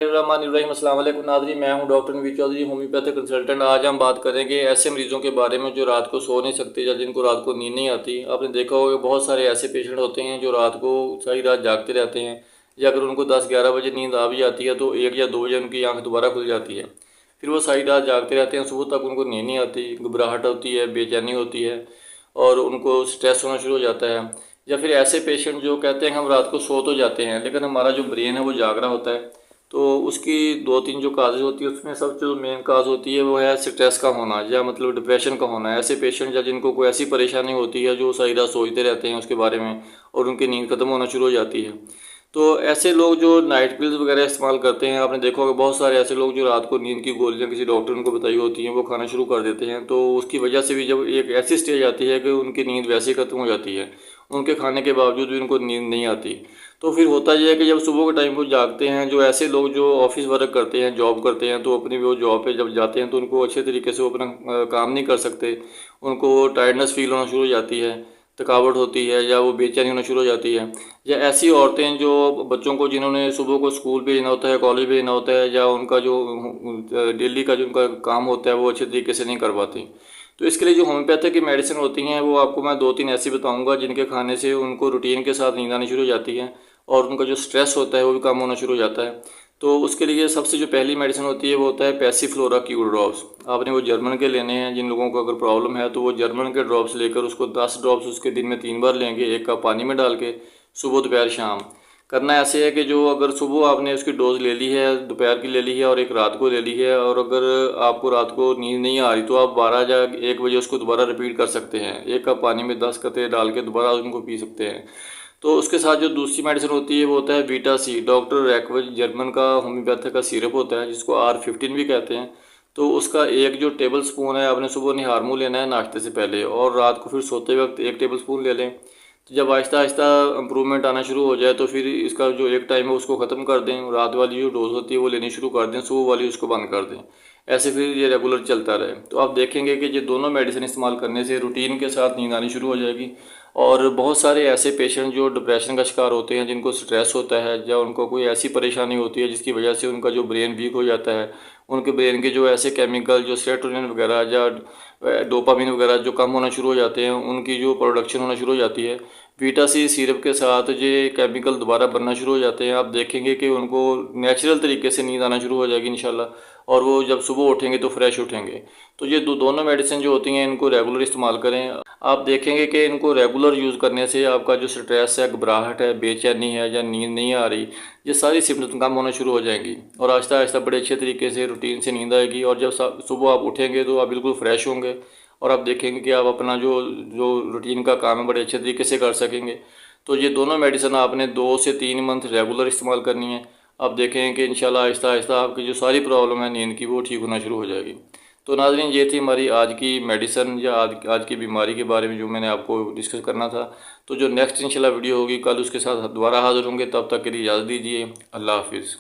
अस्सलाम वालेकुम नाज़रीन, मैं हूं doctor Naveed Chaudhary, homeopathic consultant. आज हम बात करेंगे ऐसे मरीज़ों के बारे में जो रात को सो नहीं सकते या जिनको रात को नींद नहीं आती। आपने देखा होगा बहुत सारे ऐसे पेशेंट होते हैं जो रात को सारी रात जागते रहते हैं, या अगर उनको 10-11 बजे नींद आ भी जाती है तो 1 या 2 बजे उनकी आँख दोबारा खुल जाती है। फिर वो सारी रात जागते रहते हैं, सुबह तक उनको नींद नहीं आती, घबराहट होती है, बेचैनी होती है और उनको स्ट्रेस होना शुरू हो जाता है। या फिर ऐसे पेशेंट जो कहते हैं हम रात को सो तो जाते हैं लेकिन हमारा जो ब्रेन है वो जाग रहा होता है। तो उसकी 2-3 जो काजेज़ होती है उसमें सबसे जो मेन काज होती है वो है स्ट्रेस का होना या मतलब डिप्रेशन का होना। ऐसे पेशेंट या जिनको कोई ऐसी परेशानी होती है जो सारी रात सोचते रहते हैं उसके बारे में और उनकी नींद ख़त्म होना शुरू हो जाती है। तो ऐसे लोग जो नाइट पिल्स वगैरह इस्तेमाल करते हैं, आपने देखा होगा बहुत सारे ऐसे लोग जो रात को नींद की गोलियां किसी डॉक्टर ने उनको बताई होती हैं वो खाना शुरू कर देते हैं। तो उसकी वजह से भी जब एक ऐसी स्टेज आती है कि उनकी नींद वैसे ही ख़त्म हो जाती है, उनके खाने के बावजूद भी उनको नींद नहीं आती। तो फिर होता यह है कि जब सुबह के टाइम वो जागते हैं, जो ऐसे लोग जो ऑफिस वर्क करते हैं, जॉब करते हैं, तो अपनी वो जॉब पे जब जाते हैं तो उनको अच्छे तरीके से वो अपना काम नहीं कर सकते। उनको टायर्डनेस फील होना शुरू हो जाती है, थकावट होती है या वो बेचैनी होना शुरू हो जाती है। या ऐसी औरतें जो बच्चों को जिन्होंने सुबह को स्कूल भेजना होता है, कॉलेज भेजना होता है, या उनका जो डेली का जो उनका काम होता है वो अच्छे तरीके से नहीं कर पाती। तो इसके लिए जो होम्योपैथिक की मेडिसिन होती हैं वो आपको मैं 2-3 ऐसी बताऊंगा जिनके खाने से उनको रूटीन के साथ नींद आनी शुरू हो जाती है और उनका जो स्ट्रेस होता है वो भी कम होना शुरू हो जाता है। तो उसके लिए सबसे जो पहली मेडिसिन होती है वो होता है पैसिफ्लोरा क्यू ड्रॉप्स। आपने वो जर्मन के लेने हैं। जिन लोगों को अगर प्रॉब्लम है तो वो जर्मन के ड्रॉप्स लेकर उसको 10 ड्रॉप्स उसके दिन में 3 बार लेंगे, एक कप पानी में डाल के, सुबह दोपहर शाम। करना ऐसे है कि जो अगर सुबह आपने उसकी डोज ले ली है, दोपहर की ले ली है और एक रात को ले ली है, और अगर आपको रात को नींद नहीं आ रही तो आप 12 या 1 बजे उसको दोबारा रिपीट कर सकते हैं। एक कप पानी में 10 कतरे डाल के दोबारा उनको पी सकते हैं। तो उसके साथ जो दूसरी मेडिसिन होती है वो होता है बीटा सी। डॉक्टर रैकविज जर्मन का होम्योपैथिक का सिरप होता है जिसको R15 भी कहते हैं। तो उसका एक जो टेबल स्पून है आपने सुबह निहार मुँह लेना है नाश्ते से पहले, और रात को फिर सोते वक्त 1 टेबल स्पून ले लें। तो जब आहिस्ता आहिस्ता इम्प्रूवमेंट आना शुरू हो जाए तो फिर इसका जो एक टाइम है उसको ख़त्म कर दें, रात वाली जो डोज होती है वो लेनी शुरू कर दें, सुबह वाली उसको बंद कर दें। ऐसे फिर ये रेगुलर चलता रहे तो आप देखेंगे कि ये दोनों मेडिसिन इस्तेमाल करने से रूटीन के साथ नींद आनी शुरू हो जाएगी। और बहुत सारे ऐसे पेशेंट जो डिप्रेशन का शिकार होते हैं, जिनको स्ट्रेस होता है या उनको कोई ऐसी परेशानी होती है जिसकी वजह से उनका जो ब्रेन वीक हो जाता है, उनके ब्रेन के जो ऐसे केमिकल जो सेरोटोनिन वगैरह या डोपामिन वगैरह जो कम होना शुरू हो जाते हैं, उनकी जो प्रोडक्शन होना शुरू हो जाती है, बीटा सी सिरप के साथ ये केमिकल दोबारा बनना शुरू हो जाते हैं। आप देखेंगे कि उनको नेचुरल तरीके से नींद आना शुरू हो जाएगी इंशाल्लाह, और वो जब सुबह उठेंगे तो फ्रेश उठेंगे। तो ये दोनों मेडिसिन जो होती हैं इनको रेगुलर इस्तेमाल करें। आप देखेंगे कि इनको रेगुलर यूज़ करने से आपका जो स्ट्रेस है, घबराहट है, बेचैनी है या नींद नहीं आ रही, ये सारी सिम्टम्स कम होना शुरू हो जाएंगी और आहिस्ता आहिस्ता बड़े अच्छे तरीके से रूटीन से नींद आएगी। और जब सुबह आप उठेंगे तो आप बिल्कुल फ्रेश होंगे और आप देखेंगे कि आप अपना जो जो रूटीन का काम है बड़े अच्छे तरीके से कर सकेंगे। तो ये दोनों मेडिसिन आपने 2 से 3 मंथ रेगुलर इस्तेमाल करनी है। आप देखेंगे कि इंशाल्लाह आहिस्ता आहिस्ता आपकी जो सारी प्रॉब्लम है नींद की वो ठीक होना शुरू हो जाएगी। तो नाज़रीन, ये थी हमारी आज की मेडिसिन या आज की बीमारी के बारे में जो मैंने आपको डिस्कस करना था। तो जो नेक्स्ट इंशाल्लाह वीडियो होगी कल उसके साथ दोबारा हाज़िर होंगे। तब तक के लिए इजाज़त दीजिए। अल्लाह हाफिज़।